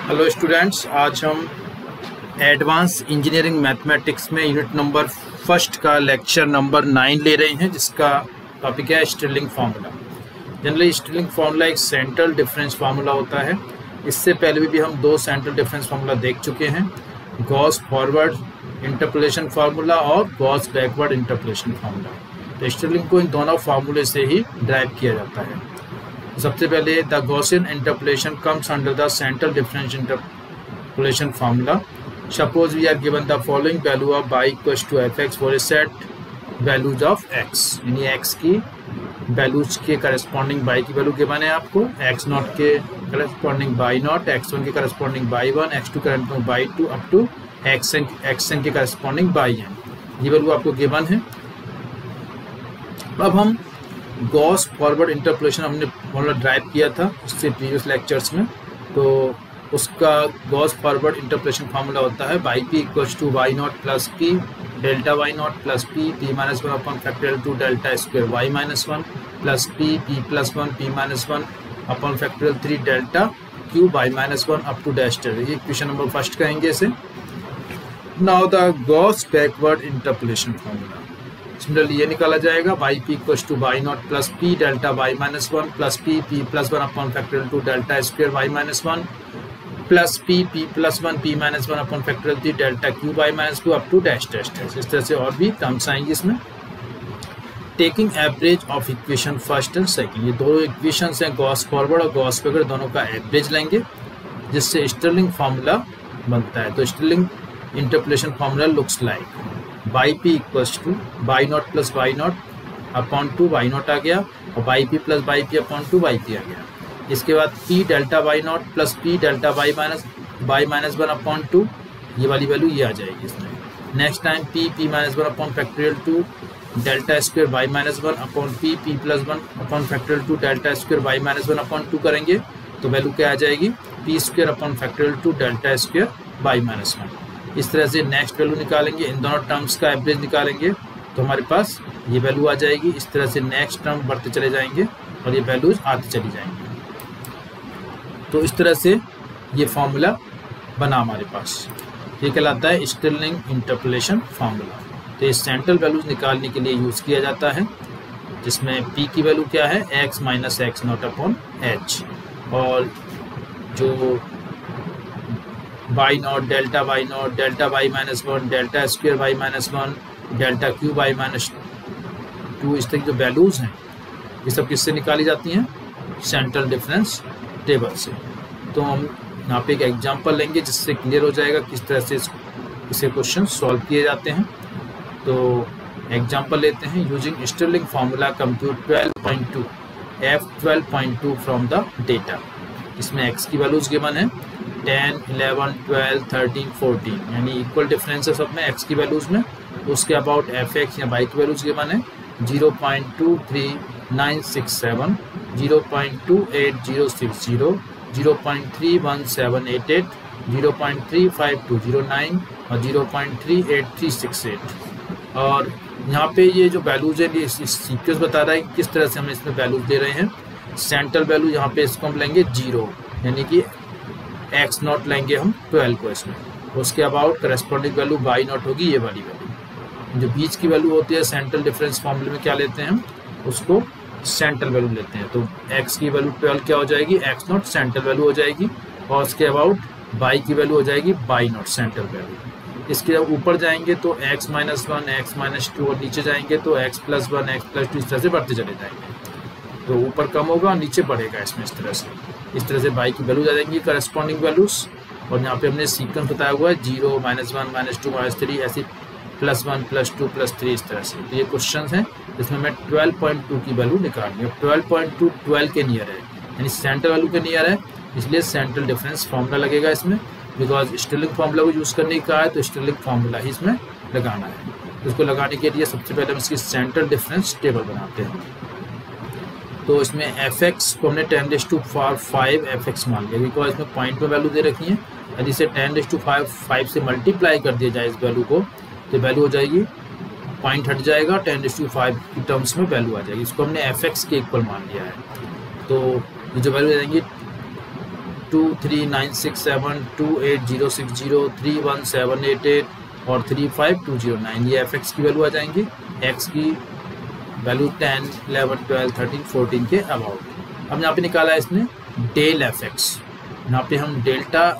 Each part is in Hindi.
हेलो स्टूडेंट्स, आज हम एडवांस इंजीनियरिंग मैथमेटिक्स में यूनिट नंबर फर्स्ट का लेक्चर नंबर 9 ले रहे हैं, जिसका टॉपिक है sterling formula. Generally sterling formula एक सेंट्रल डिफरेंस फार्मूला होता है। इससे पहले भी हम दो सेंट्रल डिफरेंस फार्मूला देख चुके हैं, गॉस फॉरवर्ड इंटरपोलेशन फार्मूला और गॉस बैकवर्ड इंटरपोलेशन फार्मूला। तो स्टिरलिंग को इन दोनों फार्मूले से ही ड्राइव किया जाता है। सबसे पहले the Gaussian interpolation comes under the central difference interpolation formula. Suppose we are given the following value of y equals to fx for a set values of x, यानी x की वैल्यूज के करस्पॉन्डिंग y की वैल्यू गिवन है आपको, x नॉट के करस्पॉन्डिंग y नॉट, x1 के corresponding y1, x2 corresponding y2 up to xn के करस्पॉन्डिंग yn, ये वैल्यू आपको गिवन है। अब हम गॉस फॉरवर्ड इंटरपोलेशन हमने फॉर्मूला ड्राइव किया था उससे प्रीवियस लेक्चर्स में, तो उसका गॉस फॉरवर्ड इंटरपोलेशन फार्मूला होता है by P equals to Y naught plus P delta Y naught plus P minus one upon factorial two delta square Y minus one plus P plus one P minus one upon factorial 3 delta cube Y minus one up to dash टेल। ये क्वेश्चन नंबर फर्स्ट कहेंगे इसे। Now the Gauss backward interpolation formula, similarly ये निकाला जाएगा Y P equals to Y naught plus P delta Y minus one plus P plus one upon factorial two delta square Y minus one plus P plus one P minus one upon factorial 3 delta cube Y minus two up to dash dash dash. इस तरह से और भी टर्म्स आएंगे इसमें। Taking average of equation first and second, ये दो इक्वेशन हैं गॉस फॉरवर्ड और गॉस बैकवर्ड, दोनों का एवरेज लेंगे जिससे स्टिरलिंग फार्मूला बनता है। तो Stirling interpolation formula looks like Y P equals to Y naught plus Y naught upon two Y naught आ गया और Y P plus Y P upon two Y P आ गया। इसके बाद P delta Y naught plus P delta Y minus one upon two, ये वाली वैल्यू ये आ जाएगी इसमें। Next time P minus one upon factorial two delta square Y minus one upon P plus one upon factorial two delta square Y minus one upon two करेंगे तो वैल्यू क्या आ जाएगी P square upon factorial two delta square Y minus one. इस तरह से नेक्स्ट वैल्यू निकालेंगे, इन दोनों टर्म्स का एवरेज निकालेंगे तो हमारे पास ये वैल्यू आ जाएगी। इस तरह से नेक्स्ट टर्म बढ़ते चले जाएंगे और ये वैल्यूज आती चली जाएंगी। तो इस तरह से ये फार्मूला बना हमारे पास, ये कहलाता है स्टिरलिंग इंटरपोलेशन फार्मूला। तो ये सेंट्रल वैल्यूज निकालने के लिए यूज़ किया जाता है, जिसमें पी की वैल्यू क्या है x minus X naught upon H, और जो Y naught delta Y minus one delta square Y minus one delta cube Y minus two, इस तरह की जो वैल्यूज़ हैं ये सब किससे निकाली जाती हैं सेंट्रल डिफरेंस टेबल से। तो हम यहाँ पे एक एग्जांपल लेंगे जिससे क्लियर हो जाएगा किस तरह से इसे क्वेश्चन सॉल्व किए जाते हैं। तो एग्जांपल लेते हैं, using sterling formula compute 12.2 F12.2 from the data. इसमें x की वैल्यूज गिवन है 10, 11, 12, 13, 14, यानी इक्वल डिफरेंस है सब में x की वैल्यूज में। उसके अबाउट fx या y की वैल्यूज गिवन है 0.23967, 0.28060, 0.31788, 0.35209 और 0.38368। और यहाँ पे ये जो वैल्यूज है ये सीक्वेंस बता रहा है किस तरह से हम इसमें वैल्यूज दे रहे हैं। सेंट्रल वैल्यू यहाँ पे इसको हम लेंगे 0, यानी कि x नॉट लेंगे हम 12 को इसमें। उसके about corresponding value y not होगी ये वाली वैल्यू। जो बीच की वैल्यू होती है सेंट्रल डिफरेंस फॉर्मूले में क्या लेते हैं हम, उसको सेंट्रल वैल्यू लेते हैं। तो x की वैल्यू 12 क्या हो जाएगी x नॉट सेंट्रल वैल्यू हो जाएगी, और उसके अबाउट y की वैल्यू हो जाएगी y नॉट सेंट्रल वैल्यू। इसके जब ऊपर जाएंगे तो x minus one x minus two, और नीचे जाएंगे तो x plus one x plus two, इस तरह से बढ़ते चले जाएंगे। तो ऊपर कम होगा और नीचे बढ़ेगा इसमें इस तरह से y की वैल्यूज आ जाएंगी करस्पॉन्डिंग वैल्यूज। और यहाँ पे हमने सीक्वेंस बताया हुआ है 0, -1, -2, -3, ऐसे +1, +2, +3, इस तरह से। तो ये क्वेश्चन हैं जिसमें मैं 12.2 की वैल्यू निकालनी है। 12.2 12 के नियर है, यानी सेंट्रल वैल्यू के नियर है, इसलिए सेंट्रल डिफरेंस फार्मूला लगेगा इसमें। बिकॉज स्टिरलिंग फार्मूला को यूज़ करने का है तो स्टिरलिंग फार्मूला ही इसमें लगाना है। इसको लगाने के लिए सबसे पहले हम इसकी सेंट्रल डिफरेंस टेबल बनाते हैं। तो इसमें fx को हमने 10⁵ fx मान लिया, बिकॉज इसमें पॉइंट में वैल्यू दे रखी है। यदि इसे 10⁵ से मल्टीप्लाई कर दिया जाए इस वैल्यू को तो वैल्यू हो जाएगी, पॉइंट हट जाएगा, 10⁵ की टर्म्स में वैल्यू आ जाएगी। इसको हमने fx के इक्वल मान लिया है। तो ये जो वैल्यू आ जाएंगी 2396728060317788 और 35209, ये fx की वैल्यू आ जाएंगी। x की वैल्यू 10, 11, 12, 13, 14 के अबाउट। अब यहाँ पे निकाला है इसने डेल fx, यहाँ पे हम डेल्टा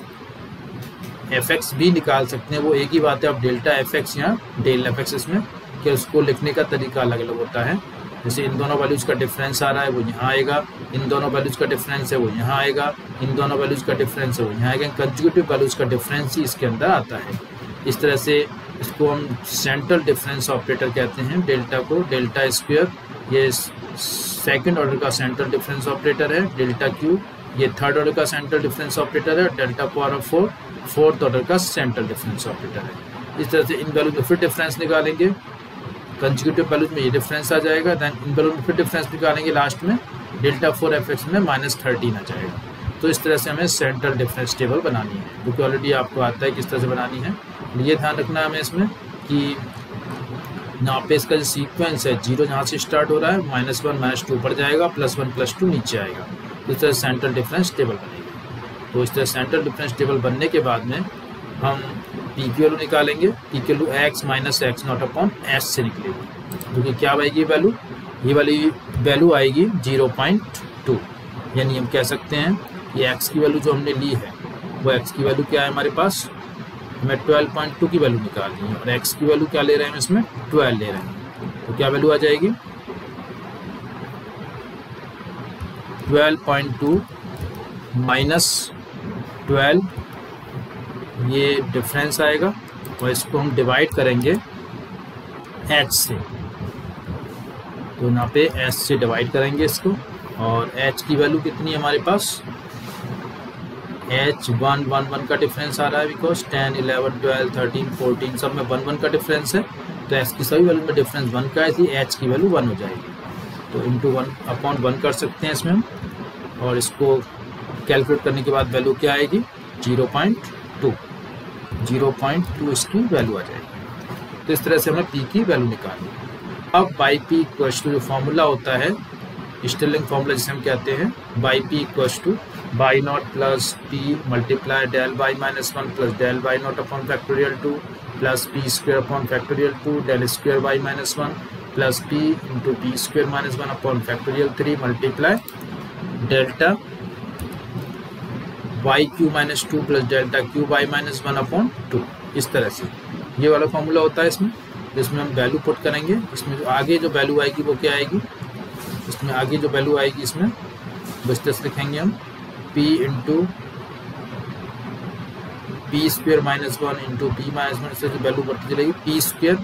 fx भी निकाल सकते हैं, वो एक ही बात है। अब डेल्टा fx यहाँ डेल fx इसमें कि उसको लिखने का तरीका अलग अलग होता है। जैसे इन दोनों वैल्यूज़ का डिफरेंस आ रहा है वो यहाँ आएगा, इन दोनों वैल्यूज़ का डिफरेंस है वो यहाँ आएगा, इन दोनों वैल्यूज़ का डिफरेंस है वो यहाँ आएगा। कंसेक्यूटिव वैल्यूज़ का डिफरेंस ही इसके अंदर आता है। इस तरह से इसको हम सेंट्रल डिफरेंस ऑपरेटर कहते हैं। डेल्टा को डेल्टा स्क्वायर, ये सेकंड ऑर्डर का सेंट्रल डिफरेंस ऑपरेटर है। डेल्टा क्यू ये थर्ड ऑर्डर का सेंट्रल डिफरेंस ऑपरेटर है। Delta power of 4 fourth order का सेंट्रल डिफरेंस ऑपरेटर है। इस तरह से इन वैल्यू में फिर डिफरेंस निकालेंगे, कंसेक्यूटिव वैल्यूज में ये डिफरेंस आ जाएगा। दैन इन वैल्यू में फिर डिफरेंस निकालेंगे, लास्ट में डेल्टा 4 fx में -13 आ जाएगा। तो इस तरह से हमें सेंट्रल डिफरेंस टेबल बनानी है, जो कि ऑलरेडी आपको आता है किस तरह से बनानी है। ये ध्यान रखना है हमें इसमें कि यहाँ पे इसका जो सीक्वेंस है, 0 जहाँ से स्टार्ट हो रहा है, -1 -2 ऊपर जाएगा, +1 +2 नीचे आएगा। इस तरह सेंट्रल डिफरेंस टेबल बनेगी। तो इस तरह सेंट्रल डिफरेंस टेबल बनने के बाद में हम पी की वैल्यू निकालेंगे। पी की वैल्यू x - x0/s से निकलेगी, जो कि क्या आएगी वैल्यू, ये वाली वैल्यू आएगी 0.2। यानी हम कह सकते हैं ये x की वैल्यू जो हमने ली है वो x की वैल्यू क्या है हमारे पास, हमें 12.2 की वैल्यू निकालनी है, और x की वैल्यू क्या ले रहे हैं हम इसमें 12 ले रहे हैं। तो क्या वैल्यू आ जाएगी 12.2 - 12, ये डिफरेंस आएगा और इसको हम डिवाइड करेंगे h से। तो यहाँ पे h से डिवाइड करेंगे इसको, और h की वैल्यू कितनी है हमारे पास, h 1 1 1 का डिफरेंस आ रहा है, बिकॉज 10, 11, 12, 13, 14 सब में 1 1 का डिफरेंस है। तो h की सभी वैल्यू में डिफरेंस 1 का है, इसलिए h की वैल्यू 1 हो जाएगी। तो इंटू 1/1 कर सकते हैं इसमें हम, और इसको कैलकुलेट करने के बाद वैल्यू क्या आएगी 0.2 इसकी वैल्यू आ जाएगी। तो इस तरह से हमें p की वैल्यू निकालनी है। अब बाई पी इक्वल्स टू जो फॉर्मूला होता है, स्टिलिंग फॉर्मूला जिसे हम कहते हैं, y P equals to y naught plus p multiply del y -1 plus del y naught upon factorial 2 plus p square upon factorial 2 del square y -1 plus p into p square -1 upon factorial 3 multiply delta y cube -2 plus delta cube y -1/2। इस तरह से ये वाला फॉर्मूला होता है इसमें, जिसमें हम वैल्यू पुट करेंगे। इसमें जो आगे जो वैल्यू आएगी वो क्या आएगी, इसमें आगे जो वैल्यू आएगी इसमें बस जस्ट लिखेंगे हम p into P square -1 into P -1 से जो वैल्यू बढ़ती चलेगी पी स्क्वेयर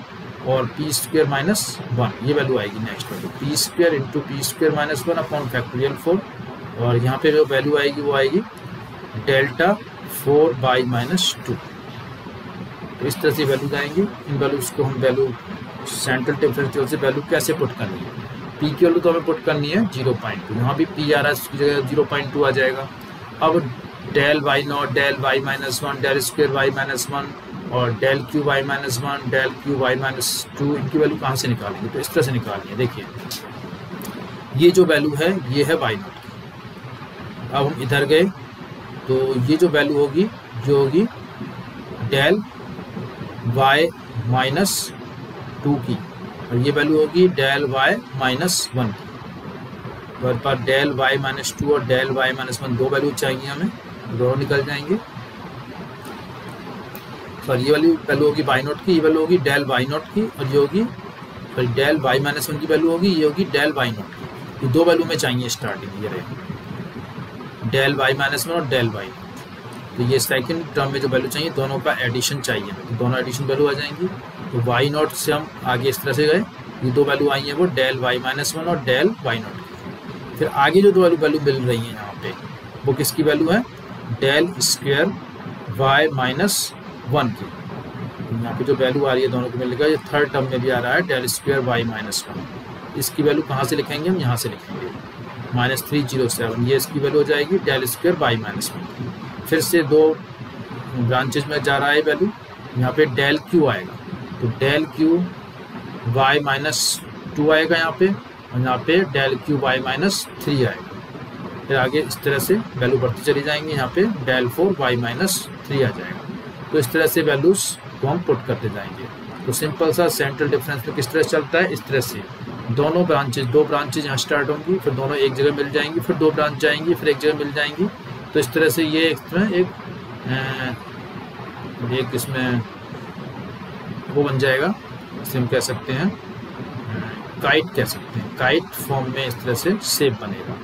और पी स्क्वेयर -1, ये वैल्यू आएगी next value P square into P square -1 upon factorial 4, और यहाँ पे जो वैल्यू आएगी वो आएगी डेल्टा 4 बाई -2। तो इस तरह से वैल्यूज आएंगी। इन वैल्यूज को हम वैल्यू सेंट्रल डिफरेंशियल से वैल्यू कैसे पुट करनी है, पी की वैल्यू तो हमें पुट करनी है 0.2, यहाँ भी पी आ रहा है उसकी जगह 0.2 आ जाएगा। अब del y naught del y -1 del square y -1 और del cube y -1 del cube y -2, इनकी वैल्यू कहाँ से निकालेंगे, तो इस तरह से निकालनी है। देखिए ये जो वैल्यू है ये है वाई नॉट की। अब हम इधर गए तो ये जो वैल्यू होगी जो होगी डेल वाई -2 की, और ये वैल्यू होगी डेल वाई -1 की। तो पर डेल वाई -2 और डेल वाई -1 दो वैल्यू चाहिए हमें, दोनों निकल जाएंगे। सॉरी ये वाली वैल्यू होगी वाई नॉट की, ये वैल्यू होगी डेल वाई नॉट की, और ये होगी सॉरी डेल वाई -1 की वैल्यू होगी, ये होगी डेल वाई नॉट की। ये दो वैल्यू में चाहिए स्टार्टिंग, ये रहे डेल वाई -1 और डेल वाई नॉट। तो ये सेकंड टर्म में जो वैल्यू चाहिए दोनों का एडिशन चाहिए, तो दोनों एडिशन वैल्यू आ जाएंगी। तो वाई नॉट से हम आगे इस तरह से गए, ये दो वैल्यू आई हैं वो डेल वाई -1 और डेल वाई नॉट की। फिर आगे जो दो वैल्यू मिल रही हैं यहाँ पे वो किसकी वैल्यू है, डेल स्क्वायर वाई -1 की। यहाँ पे जो वैल्यू आ रही है दोनों को मिलेगा, ये थर्ड टर्म में भी आ रहा है डेल स्क्वायर वाई -1। इसकी वैल्यू कहाँ से लिखेंगे हम, यहाँ से लिखेंगे -307, ये इसकी वैल्यू हो जाएगी डेल स्क्वायर वाई -1। फिर से दो ब्रांचेज में जा रहा है वैल्यू, यहाँ पे डेल क्यू आएगा, तो डेल क्यू वाई -2 आएगा यहाँ पे, और यहाँ पे डेल क्यू वाई -3 आएगा। फिर आगे इस तरह से वैल्यू बढ़ती चली जाएंगी। यहाँ पे del 4 y-3 आ जाएगा। तो इस तरह से वैल्यूज को हम पुट करते जाएंगे। तो सिंपल सा सेंट्रल डिफरेंस में किस तरह चलता है, इस तरह से दोनों ब्रांचेज, दो ब्रांचेज यहाँ स्टार्ट होंगी, फिर दोनों एक जगह मिल जाएंगी, फिर दो ब्रांच जाएंगी, फिर एक जगह मिल जाएंगी। तो इस तरह से ये एक इसमें वो बन जाएगा, इसे हम कह सकते हैं काइट कह सकते हैं। काइट फॉर्म में इस तरह से शेप बनेगा।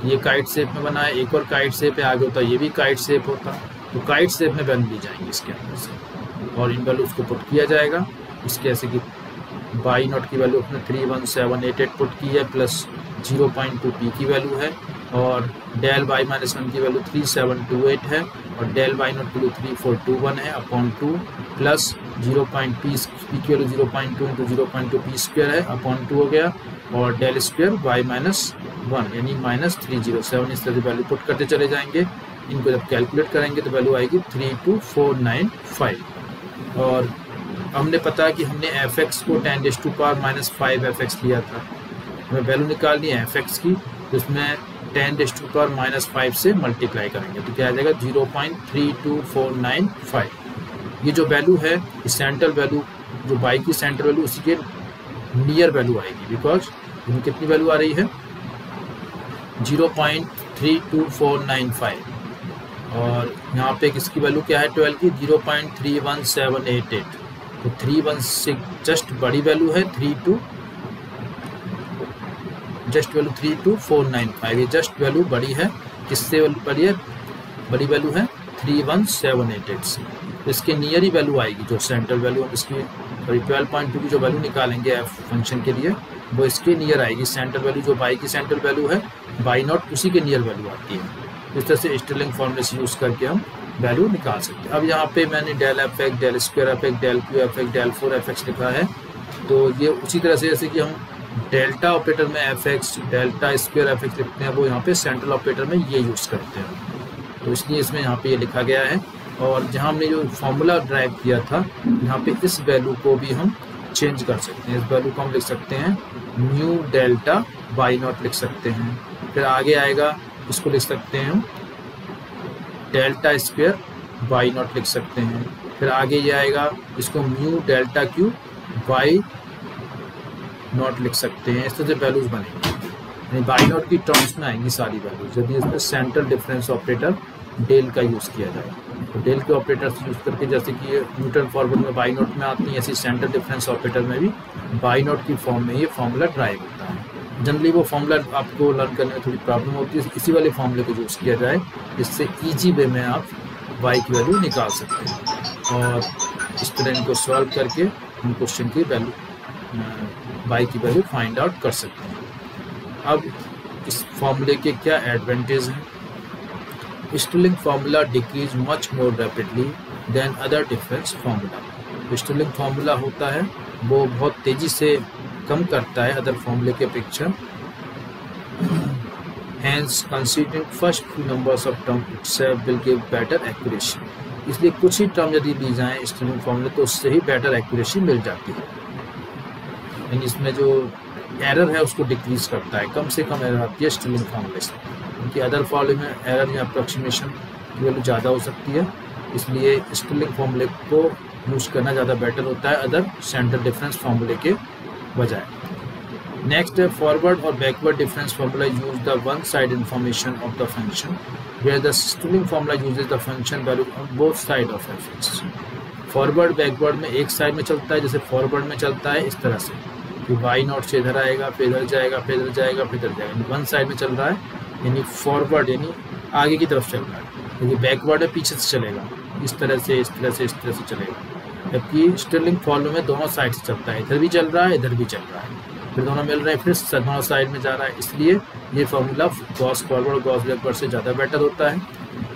ये काइट शेप में बना है, एक और काइट शेप है आगे होता है, ये भी काइट शेप होता। तो काइट शेप में वैल्यू ली जाएंगी इसके अंदर से और इन वैल्यूज को पुट किया जाएगा। इसके ऐसे कि बाई नॉट की वैल्यू अपने 31788 पुट की है प्लस 0.2 पी की वैल्यू है और del y-1 की वैल्यू 3728 है और del y0 की वैल्यू 3421 है अपॉन 2 प्लस 0.p की वैल्यू 0.2 इंटू 0.2 पी स्क्वायर है अपॉन 2 हो गया और del स्क्वायर y-1 यानी -307। इस तरह से वैल्यू पुट करते चले जाएंगे। इनको जब कैलकुलेट करेंगे तो वैल्यू आएगी 32495। और हमने पता कि हमने fx को 10⁻⁵ fx लिया था, हमें वैल्यू निकालनी है fx की, तो इसमें 10⁻⁵ से मल्टीप्लाई करेंगे तो क्या आ जाएगा 0.32495। ये जो वैल्यू है इस सेंट्रल वैल्यू जो बाई की सेंट्रल वैल्यू उसी के नियर वैल्यू आएगी, बिकॉज इसमें कितनी वैल्यू आ रही है 0.32495 और यहाँ पे किसकी वैल्यू क्या है 12 की 0.31788। तो 31 से जस्ट बड़ी वैल्यू है 32495। ये जस्ट वैल्यू बड़ी है, किससे बड़ी है, बड़ी वैल्यू है 31788 से। इसके नियर ही वैल्यू आएगी जो सेंट्रल वैल्यू हम इसकी 12.2 की जो वैल्यू निकालेंगे एफ फंक्शन के लिए वो इसके नियर आएगी। सेंट्रल वैल्यू जो बाई की सेंट्रल वैल्यू है बाई नॉट उसी के नियर वैल्यू आती है। इस तरह से स्टर्लिंग फॉर्मूले से यूज़ करके हम वैल्यू निकाल सकते हैं। अब यहाँ पे मैंने del fx, del square fx, del q fx, del 4 fx लिखा है। तो ये उसी तरह से जैसे कि हम डेल्टा ऑपरेटर में fx, डेल्टा स्क्वायर fx लिखते हैं वो यहाँ पे सेंट्रल ऑपरेटर में ये यूज़ करते हैं। तो इसलिए इसमें यहाँ पे ये लिखा गया है। और जहाँ हमने जो फार्मूला ड्राइव किया था यहाँ पे इस वैल्यू को भी हम चेंज कर सकते हैं। इस वैल्यू को हम लिख सकते हैं न्यू डेल्टा बाई नॉट लिख सकते हैं। फिर आगे आएगा इसको लिख सकते हैं हम डेल्टा स्क्वायर बाई नॉट लिख सकते हैं। फिर आगे ये आएगा इसको mu delta cube by not लिख सकते हैं। इस तरह से वैल्यूज बनेंगी, यानी बाई नॉट की टर्म्स में आएंगी सारी वैल्यूज यदि इसमें सेंट्रल डिफरेंस ऑपरेटर डेल का यूज़ किया जाए। तो डेल के ऑपरेटर से यूज़ करके जैसे कि ये न्यूटन फॉर्मूला में बाई नॉट में आती है ऐसी सेंट्रल डिफरेंस ऑपरेटर में भी बाई नॉट की फॉर्म में ये फॉर्मूला ड्राइव होता है। जनरली वो फॉर्मूला आपको लर्न करने में थोड़ी प्रॉब्लम होती है, इसी वाले फॉर्मूले को यूज़ किया जाए जिससे ईजी वे में आप वाई की वैल्यू निकाल सकते हैं। और इस तरह इनको सॉल्व करके हम क्वेश्चन की वैल्यू वाई की वैल्यू फाइंड आउट कर सकते हैं। अब इस फॉर्मूले के क्या एडवांटेज हैं। Stirling formula decrease much more rapidly than other difference formula. Stirling formula होता है वो बहुत तेज़ी से कम करता है अदर फार्मूले के अपेक्षा। Hence, considering first few numbers of term itself will give better accuracy। इसलिए कुछ ही टर्म यदि ली जाएँ स्टर्लिंग फार्मूले तो उससे ही बेटर एक्यूरेसी मिल जाती है। यानी इसमें जो एरर है उसको डिक्रीज करता है, कम से कम एरर आती है स्टर्लिंग फार्मूले से, क्योंकि अदर फार्मूले में एरर या अप्रोक्सीमेशन की वैल्यू ज़्यादा हो सकती है। इसलिए स्टर्लिंग फार्मूले को यूज़ करना ज़्यादा बेटर होता है अदर सेंट्रल डिफरेंस फार्मूले के बजाय। नेक्स्ट है फॉरवर्ड और backward difference formula use the one side information of the function where the Stirling formula uses the function value on both side of F. Forward backward में एक साइड में चलता है, जैसे फॉरवर्ड में चलता है इस तरह से कि वाई नॉट से इधर आएगा फिर इधर जाएगा फिर इधर जाएगा फिर इधर जाएगा, वन साइड में चल रहा है यानी फॉरवर्ड यानी आगे की तरफ चल रहा है। यदि बैकवर्ड है पीछे से चलेगा, इस तरह से इस तरह से इस तरह से चलेगा। जबकि स्टर्लिंग फार्मूला में दोनों साइड से चलता है, इधर भी चल रहा है इधर भी चल रहा है, फिर दोनों मिल रहे हैं फिर दोनों साइड में जा रहा है। इसलिए ये फार्मूला गॉस फॉरवर्ड और गॉस बैकवर्ड से ज़्यादा बेटर होता है,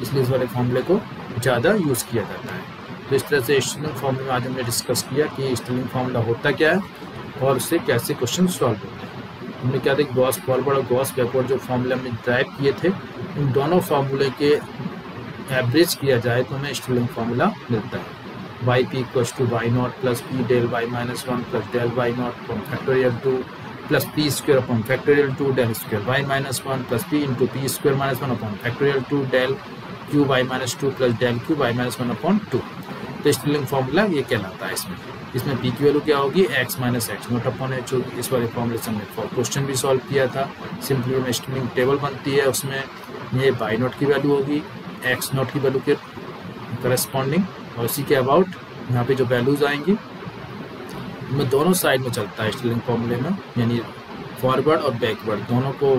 इसलिए इस वाले फार्मूले को ज़्यादा यूज़ किया जाता है। तो इस तरह से स्टर्लिंग फार्मूले में आज हमने डिस्कस किया कि स्टर्लिंग फार्मूला होता क्या है और उससे कैसे क्वेश्चन सॉल्व होते हैं। हमने क्या देखा गॉस फॉरवर्ड और गॉस बैकवर्ड जो फार्मूले हमने ड्राइव किए थे उन दोनों फार्मूले के एवरेज किया जाए तो हमें स्टर्लिंग फार्मूला मिलता है। yp = y0 + p del y-1 + del y0 from factorial to plus p square upon factorial 2 del square Y minus 1 plus p into p square minus 1 upon factorial 2 del cube Y minus 2 plus del cube Y minus 1 upon 2। तो स्टर्लिंग फॉर्मूला ये कहलाता है। इसमें पी की वैल्यू क्या होगी, x minus x naught upon H होगी। इस वाले फॉर्मूले से हमने क्वेश्चन भी सॉल्व किया था। सिंपली में स्टर्लिंग टेबल बनती है, उसमें ये बाई नोट की वैल्यू होगी एक्स नोट की वैल्यू के करस्पॉन्डिंग, और उसी के अबाउट यहाँ पे जो वैल्यूज आएंगी में दोनों साइड में चलता है स्टर्लिंग फॉर्मूले में, यानी फॉरवर्ड और बैकवर्ड दोनों को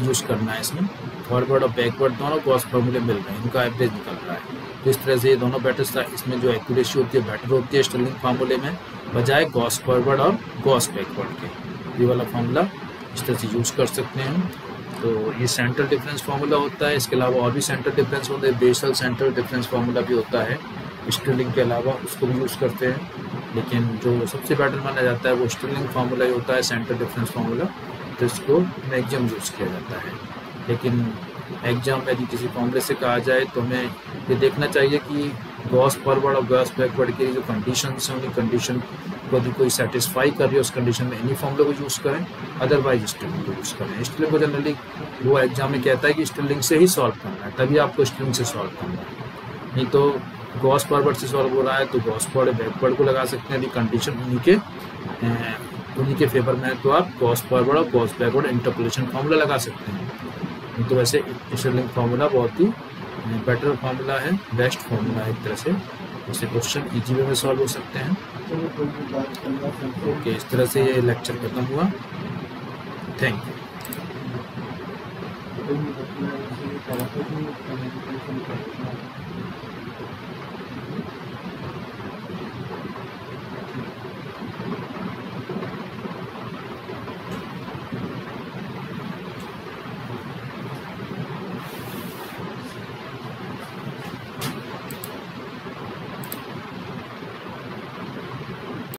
यूज करना है। इसमें फॉरवर्ड और बैकवर्ड दोनों गॉस फॉर्मूले मिल रहे हैं, इनका एवरेज निकल रहा है। तो इस तरह से ये दोनों बेटर, इसमें जो एक्यूरेसी होती है बेटर होती है स्टर्लिंग फार्मूले में, बजाय गॉस फॉरवर्ड और गॉस बैकवर्ड के। ये वाला फार्मूला इस तरह से यूज़ कर सकते हैं। तो ये सेंट्रल डिफरेंस फार्मूला होता है। इसके अलावा और भी सेंट्रल डिफरेंस होते हैं, बेसल सेंट्रल डिफरेंस फार्मूला भी होता है स्टर्लिंग के अलावा, उसको भी यूज़ करते हैं। लेकिन जो सबसे बेटर माना जाता है वो स्टर्लिंग फार्मूला ही होता है, सेंट्रल डिफरेंस फार्मूला, तो इसको मैक्सिमम यूज़ किया जाता है। लेकिन एग्जाम में यदि किसी फॉर्मूले से कहा जाए तो हमें ये देखना चाहिए कि गॉस फॉरवर्ड और गॉस बैकवर्ड की जो कंडीशंस हैं, उन्हीं कंडीशन को यदि कोई सेटिस्फाई कर रही है उस कंडीशन में इन्हीं फॉर्मूले को यूज़ करें, अदरवाइज स्टर्लिंग को यूज़ करें। स्टर्लिंग को जनरली वो एग्जाम में कहता है कि स्टर्लिंग से ही सॉल्व करना है, तभी आपको स्टर्लिंग से सॉल्व करना है। नहीं तो गॉस फॉरवर्ड से सॉल्व हो रहा है तो गॉस फॉरवर्ड बैकवर्ड को लगा सकते हैं, यदि कंडीशन उन्हीं के फेवर में है तो आप गॉस फॉरवर्ड और गॉस बैकवर्ड इंटरपोलेशन फार्मूला लगा सकते हैं। नहीं तो वैसे स्टर्लिंग फार्मूला बहुत ही बेटर फार्मूला है, बेस्ट फार्मूला है एक तरह से, इससे क्वेश्चन इजी वे में सॉल्व हो सकते हैं। ओके, इस तरह से ये लेक्चर खत्म हुआ। Thank you.